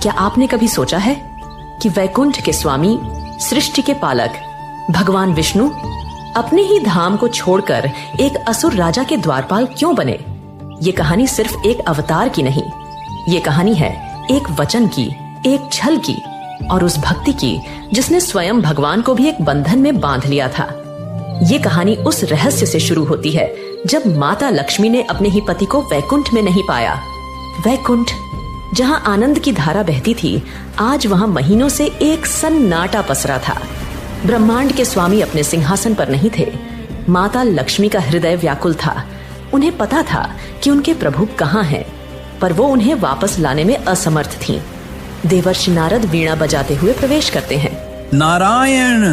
क्या आपने कभी सोचा है कि वैकुंठ के स्वामी, सृष्टि के पालक भगवान विष्णु अपने ही धाम को छोड़कर एक असुर राजा के द्वारपाल क्यों बने? ये कहानी सिर्फ एक अवतार की नहीं, ये कहानी है एक वचन की, एक छल की और उस भक्ति की जिसने स्वयं भगवान को भी एक बंधन में बांध लिया था। ये कहानी उस रहस्य से शुरू होती है जब माता लक्ष्मी ने अपने ही पति को वैकुंठ में नहीं पाया। वैकुंठ, जहां आनंद की धारा बहती थी, आज वहां महीनों से एक सन्नाटा पसरा था। ब्रह्मांड के स्वामी अपने सिंहासन पर नहीं थे। माता लक्ष्मी का हृदय व्याकुल था। उन्हें पता था कि उनके प्रभु कहाँ हैं, पर वो उन्हें वापस लाने में असमर्थ थीं। देवर्षि नारद वीणा बजाते हुए प्रवेश करते हैं। नारायण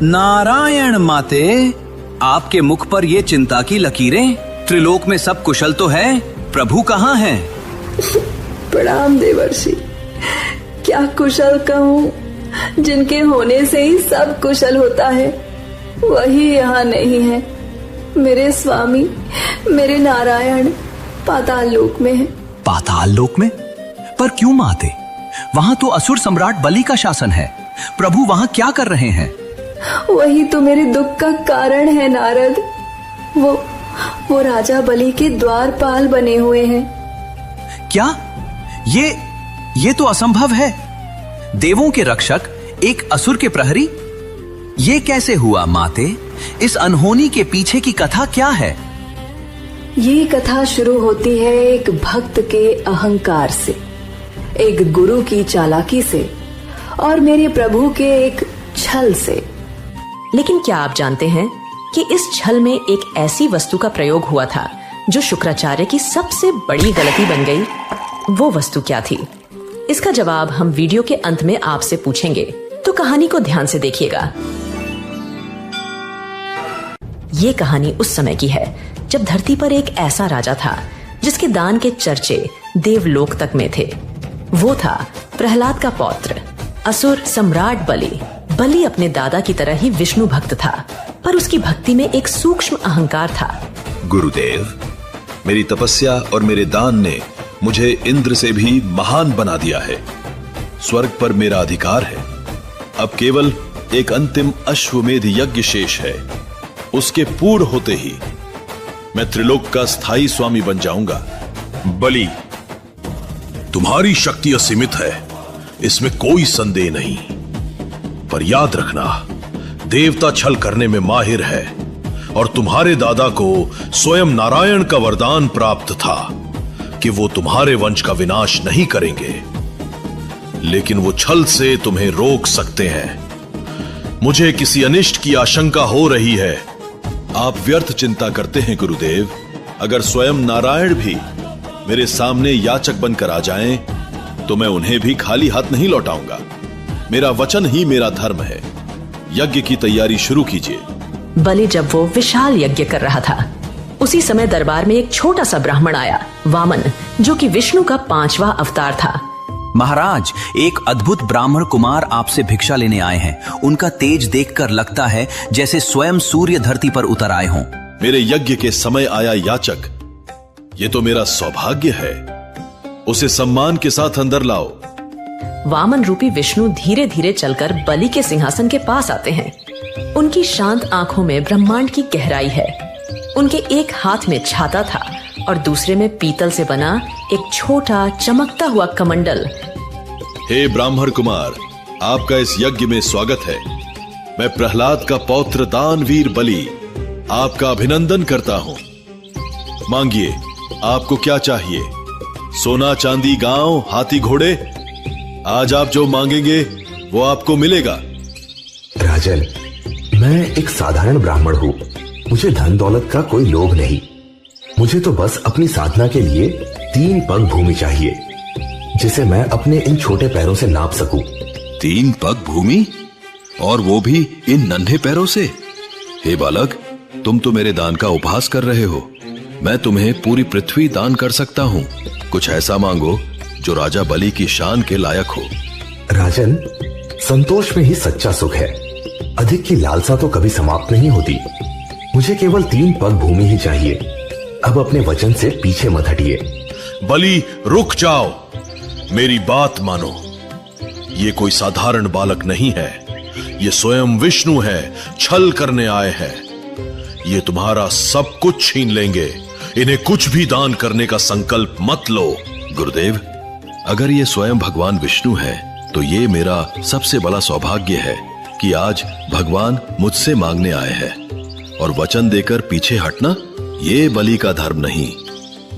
नारायण माते, आपके मुख पर ये चिंता की लकीरें। त्रिलोक में सब कुशल तो है, प्रभु कहाँ हैं? प्रणाम देवर्षि। क्या कुशल कहूँ, जिनके होने से ही सब कुशल होता है वही यहाँ नहीं है। मेरे स्वामी, मेरे नारायण पाताल लोक में है। पाताल लोक में? पर क्यों माते? वहाँ तो असुर सम्राट बलि का शासन है। प्रभु वहाँ क्या कर रहे हैं? वही तो मेरे दुख का कारण है नारद। वो राजा बलि के द्वारपाल बने हुए हैं। क्या? ये तो असंभव है। देवों के रक्षक एक असुर के प्रहरी? ये कैसे हुआ माते? इस अनहोनी के पीछे की कथा क्या है? ये कथा शुरू होती है एक भक्त के अहंकार से, एक गुरु की चालाकी से और मेरे प्रभु के एक छल से। लेकिन क्या आप जानते हैं कि इस छल में एक ऐसी वस्तु का प्रयोग हुआ था जो शुक्राचार्य की सबसे बड़ी गलती बन गई? वो वस्तु क्या थी? इसका जवाब हम वीडियो के अंत में आपसे पूछेंगे, तो कहानी को ध्यान से देखिएगा। ये कहानी उस समय की है जब धरती पर एक ऐसा राजा था जिसके दान के चर्चे देवलोक तक में थे। वो था प्रहलाद का पौत्र, असुर सम्राट बलि। बलि अपने दादा की तरह ही विष्णु भक्त था, पर उसकी भक्ति में एक सूक्ष्म अहंकार था। गुरुदेव, मेरी तपस्या और मेरे दान ने मुझे इंद्र से भी महान बना दिया है। स्वर्ग पर मेरा अधिकार है। अब केवल एक अंतिम अश्वमेध यज्ञ शेष है। उसके पूर्ण होते ही मैं त्रिलोक का स्थायी स्वामी बन जाऊंगा। बलि, तुम्हारी शक्ति असीमित है, इसमें कोई संदेह नहीं। पर याद रखना, देवता छल करने में माहिर है और तुम्हारे दादा को स्वयं नारायण का वरदान प्राप्त था कि वो तुम्हारे वंश का विनाश नहीं करेंगे, लेकिन वो छल से तुम्हें रोक सकते हैं। मुझे किसी अनिष्ट की आशंका हो रही है। आप व्यर्थ चिंता करते हैं गुरुदेव। अगर स्वयं नारायण भी मेरे सामने याचक बनकर आ जाएं, तो मैं उन्हें भी खाली हाथ नहीं लौटाऊंगा। मेरा वचन ही मेरा धर्म है। यज्ञ की तैयारी शुरू कीजिए। बलि जब वो विशाल यज्ञ कर रहा था, उसी समय दरबार में एक छोटा सा ब्राह्मण आया, वामन, जो कि विष्णु का 5वां अवतार था। महाराज, एक अद्भुत ब्राह्मण कुमार आपसे भिक्षा लेने आए हैं। उनका तेज देखकर लगता है जैसे स्वयं सूर्य धरती पर उतर आए हों। मेरे यज्ञ के समय आया याचक, ये तो मेरा सौभाग्य है। उसे सम्मान के साथ अंदर लाओ। वामन रूपी विष्णु धीरे धीरे चलकर बलि के सिंहासन के पास आते हैं। उनकी शांत आंखों में ब्रह्मांड की गहराई है। उनके एक हाथ में छाता था और दूसरे में पीतल से बना एक छोटा चमकता हुआ कमंडल। हे ब्राह्मण कुमार, आपका इस यज्ञ में स्वागत है। मैं प्रहलाद का पौत्र दानवीर बलि आपका अभिनंदन करता हूं। मांगिए, आपको क्या चाहिए? सोना, चांदी, गांव, हाथी, घोड़े? आज आप जो मांगेंगे वो आपको मिलेगा। राजन, मैं एक साधारण ब्राह्मण हूँ। मुझे धन दौलत का कोई लोभ नहीं। मुझे तो बस अपनी साधना के लिए 3 पग भूमि चाहिए, जिसे मैं अपने इन छोटे पैरों से नाप सकूं। 3 पग भूमि? और वो भी इन नन्हे पैरों से? हे बालक, तुम तो मेरे दान का उपहास कर रहे हो। मैं तुम्हें पूरी पृथ्वी दान कर सकता हूँ। कुछ ऐसा मांगो जो राजा बलि की शान के लायक हो। राजन, संतोष में ही सच्चा सुख है। अधिक की लालसा तो कभी समाप्त नहीं होती। मुझे केवल 3 पग भूमि ही चाहिए। अब अपने वचन से पीछे मत हटिए। बलि, रुक जाओ। मेरी बात मानो, ये कोई साधारण बालक नहीं है, ये स्वयं विष्णु है, छल करने आए हैं। ये तुम्हारा सब कुछ छीन लेंगे, इन्हें कुछ भी दान करने का संकल्प मत लो। गुरुदेव, अगर ये स्वयं भगवान विष्णु है तो ये मेरा सबसे बड़ा सौभाग्य है कि आज भगवान मुझसे मांगने आए हैं, और वचन देकर पीछे हटना ये बलि का धर्म नहीं।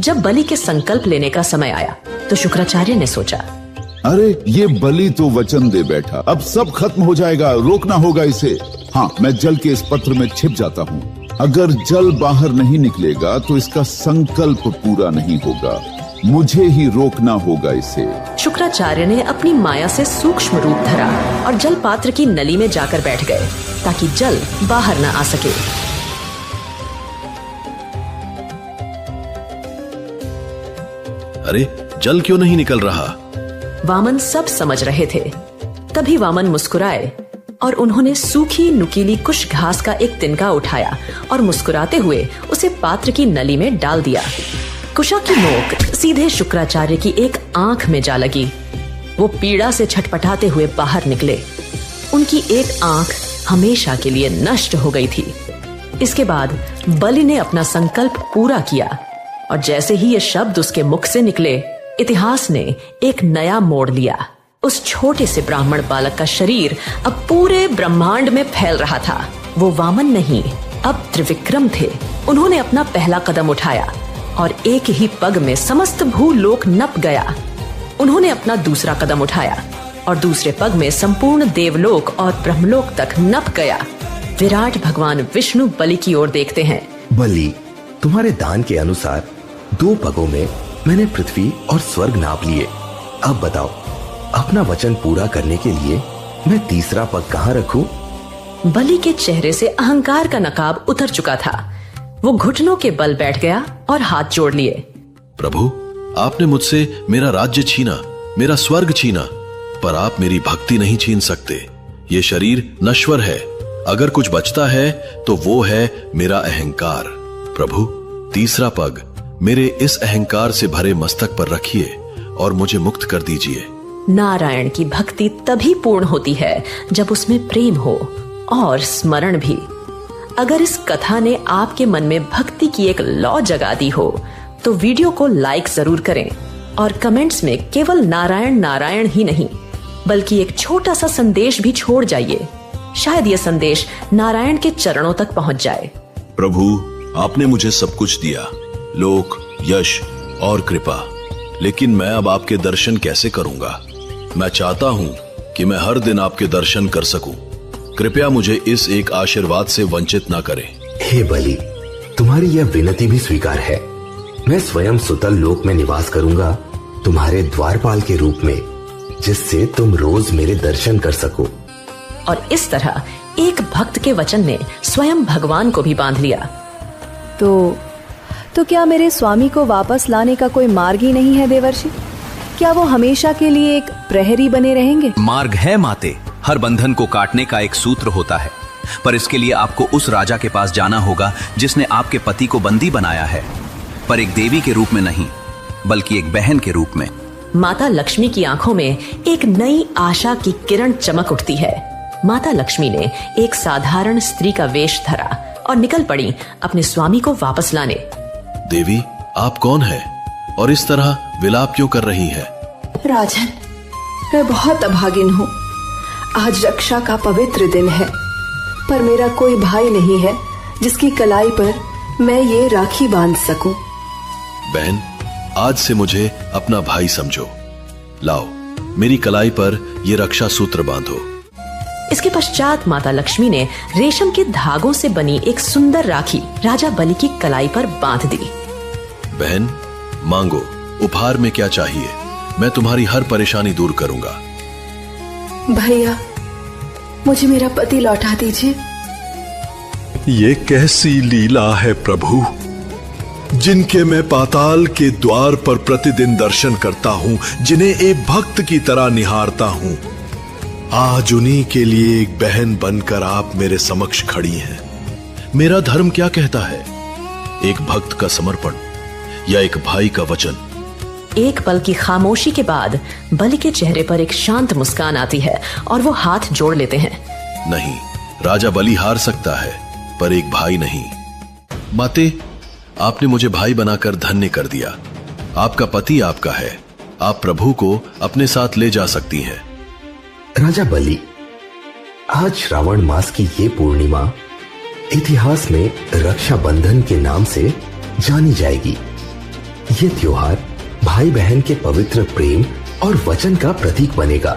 जब बलि के संकल्प लेने का समय आया तो शुक्राचार्य ने सोचा, अरे ये बलि तो वचन दे बैठा, अब सब खत्म हो जाएगा, रोकना होगा इसे। हाँ, मैं जल के इस पत्र में छिप जाता हूँ। अगर जल बाहर नहीं निकलेगा तो इसका संकल्प पूरा नहीं होगा, मुझे ही रोकना होगा इसे। शुक्राचार्य ने अपनी माया से सूक्ष्म रूप धरा और जल पात्र की नली में जाकर बैठ गए ताकि जल बाहर न आ सके। अरे, जल क्यों नहीं निकल रहा? वामन सब समझ रहे थे। तभी वामन मुस्कुराए और उन्होंने सूखी नुकीली कुश घास का एक तिनका उठाया और मुस्कुराते हुए उसे पात्र की नली में डाल दिया। कुशा की नोक सीधे शुक्राचार्य की एक आंख में जा लगी। वो पीड़ा से छटपटाते हुए बाहर निकले। उनकी एक आंख हमेशा के लिए नष्ट हो गई थी। इसके बाद बलि ने अपना संकल्प पूरा किया और जैसे ही ये शब्द उसके मुख से निकले, इतिहास ने एक नया मोड़ लिया। उस छोटे से ब्राह्मण बालक का शरीर अब पूरे ब्रह्मांड में फैल रहा था। वो वामन नहीं, अब त्रिविक्रम थे। उन्होंने अपना पहला कदम उठाया और एक ही पग में समस्त भूलोक नप गया। उन्होंने अपना दूसरा कदम उठाया और दूसरे पग में संपूर्ण देवलोक और ब्रह्मलोक तक नप गया। विराट भगवान विष्णु बलि की ओर देखते हैं। बलि, तुम्हारे दान के अनुसार 2 पगों में मैंने पृथ्वी और स्वर्ग नाप लिए। अब बताओ, अपना वचन पूरा करने के लिए मैं तीसरा पग कहाँ रखूं? बलि के चेहरे से अहंकार का नकाब उतर चुका था। वो घुटनों के बल बैठ गया और हाथ जोड़ लिए। प्रभु, आपने मुझसे मेरा राज्य छीना, मेरा स्वर्ग छीना, पर आप मेरी भक्ति नहीं छीन सकते। ये शरीर नश्वर है, अगर कुछ बचता है तो वो है मेरा अहंकार। प्रभु, तीसरा पग मेरे इस अहंकार से भरे मस्तक पर रखिए और मुझे मुक्त कर दीजिए। नारायण की भक्ति तभी पूर्ण होती है जब उसमें प्रेम हो और स्मरण भी। अगर इस कथा ने आपके मन में भक्ति की एक लौ जगा दी हो तो वीडियो को लाइक जरूर करें और कमेंट्स में केवल नारायण नारायण ही नहीं बल्कि एक छोटा सा संदेश भी छोड़ जाइए। शायद यह संदेश नारायण के चरणों तक पहुंच जाए। प्रभु, आपने मुझे सब कुछ दिया, लोक, यश और कृपा, लेकिन मैं अब आपके दर्शन कैसे करूंगा? मैं चाहता हूं कि मैं हर दिन आपके दर्शन कर सकूं। कृपया मुझे इस एक आशीर्वाद से वंचित ना करें। हे बलि, तुम्हारी यह विनती भी स्वीकार है। मैं स्वयं सुतल लोक में निवास करूंगा, तुम्हारे द्वारपाल के रूप में, जिससे तुम रोज मेरे दर्शन कर सको। और इस तरह एक भक्त के वचन ने स्वयं भगवान को भी बांध लिया। तो क्या मेरे स्वामी को वापस लाने का कोई मार्ग ही नहीं है देवर्षि? क्या वो हमेशा के लिए एक प्रहरी बने रहेंगे? मार्ग है माते, हर बंधन को काटने का एक सूत्र होता है, पर इसके लिए आपको उस राजा के पास जाना होगा जिसने आपके पति को बंदी बनाया है, पर एक देवी के रूप में नहीं बल्कि एक बहन के रूप में। माता लक्ष्मी की आंखों में एक नई आशा की किरण चमक उठती है। माता लक्ष्मी ने एक साधारण स्त्री का वेश धरा और निकल पड़ी अपने स्वामी को वापस लाने। देवी, आप कौन है और इस तरह विलाप क्यों कर रही है? राजन, मैं बहुत अभागिन हूँ। आज रक्षा का पवित्र दिन है, पर मेरा कोई भाई नहीं है जिसकी कलाई पर मैं ये राखी बांध सकूं। बहन, आज से मुझे अपना भाई समझो। लाओ, मेरी कलाई पर ये रक्षा सूत्र बांधो। इसके पश्चात माता लक्ष्मी ने रेशम के धागों से बनी एक सुंदर राखी राजा बलि की कलाई पर बांध दी। बहन, मांगो, उपहार में क्या चाहिए? मैं तुम्हारी हर परेशानी दूर करूंगा। भैया, मुझे मेरा पति लौटा दीजिए। ये कैसी लीला है प्रभु, जिनके मैं पाताल के द्वार पर प्रतिदिन दर्शन करता हूं, जिन्हें एक भक्त की तरह निहारता हूं। आज उन्हीं के लिए एक बहन बनकर आप मेरे समक्ष खड़ी हैं। मेरा धर्म क्या कहता है? एक भक्त का समर्पण या एक भाई का वचन? एक पल की खामोशी के बाद बलि के चेहरे पर एक शांत मुस्कान आती है और वो हाथ जोड़ लेते हैं। नहीं, राजा बलि हार सकता है पर एक भाई नहीं। माते, आपने मुझे भाई बनाकर धन्य कर दिया। आपका पति आपका है, आप प्रभु को अपने साथ ले जा सकती हैं। राजा बलि, आज श्रावण मास की ये पूर्णिमा इतिहास में रक्षाबंधन के नाम से जानी जाएगी। ये त्योहार भाई बहन के पवित्र प्रेम और वचन का प्रतीक बनेगा।